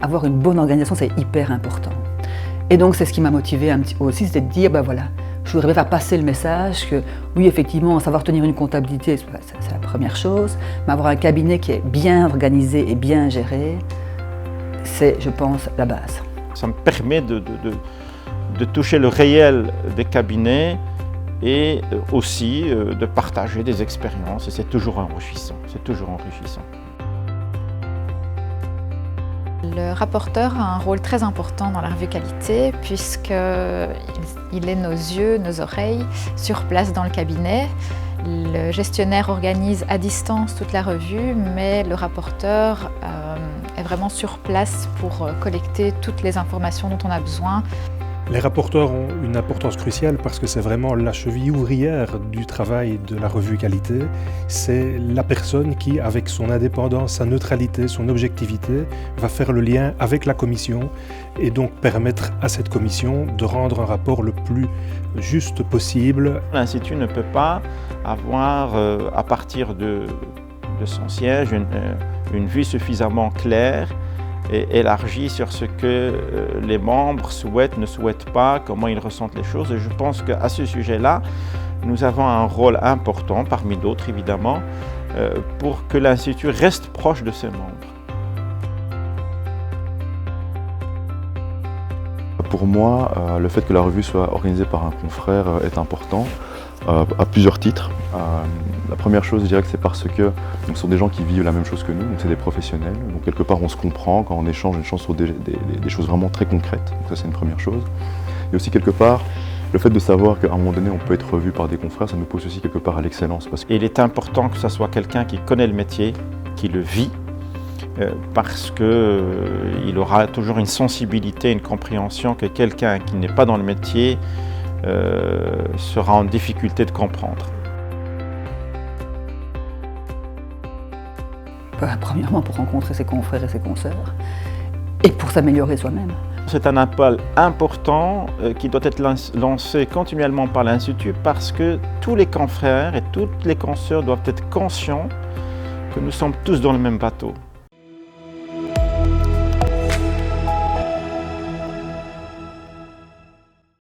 avoir une bonne organisation, c'est hyper important. Et donc c'est ce qui m'a motivée un petit peu aussi, c'était de dire, ben voilà, je voudrais faire passer le message que oui, effectivement, savoir tenir une comptabilité, c'est la première chose, mais avoir un cabinet qui est bien organisé et bien géré, c'est, je pense, la base. Ça me permet de toucher le réel des cabinets et aussi de partager des expériences, et c'est toujours enrichissant, c'est toujours enrichissant. Le rapporteur a un rôle très important dans la revue qualité puisqu'il est nos yeux, nos oreilles sur place dans le cabinet. Le gestionnaire organise à distance toute la revue, mais le rapporteur est vraiment sur place pour collecter toutes les informations dont on a besoin. Les rapporteurs ont une importance cruciale parce que c'est vraiment la cheville ouvrière du travail de la revue qualité. C'est la personne qui, avec son indépendance, sa neutralité, son objectivité, va faire le lien avec la commission et donc permettre à cette commission de rendre un rapport le plus juste possible. L'Institut ne peut pas avoir, à partir de son siège, une vue suffisamment claire et élargie sur ce que les membres souhaitent, ne souhaitent pas, comment ils ressentent les choses. Et je pense qu'à ce sujet-là, nous avons un rôle important, parmi d'autres évidemment, pour que l'Institut reste proche de ses membres. Pour moi, le fait que la revue soit organisée par un confrère est important à plusieurs titres. La première chose, je dirais que c'est parce que ce sont des gens qui vivent la même chose que nous, donc c'est des professionnels. Donc quelque part, on se comprend quand on échange sur des choses vraiment très concrètes. Donc ça, c'est une première chose. Et aussi quelque part, le fait de savoir qu'à un moment donné, on peut être revu par des confrères, ça nous pousse aussi quelque part à l'excellence. Il est important que ce soit quelqu'un qui connaît le métier, qui le vit, parce qu'il aura toujours une sensibilité, une compréhension que quelqu'un qui n'est pas dans le métier sera en difficulté de comprendre. Premièrement, pour rencontrer ses confrères et ses consoeurs, et pour s'améliorer soi-même. C'est un appel important qui doit être lancé continuellement par l'Institut parce que tous les confrères et toutes les consoeurs doivent être conscients que nous sommes tous dans le même bateau.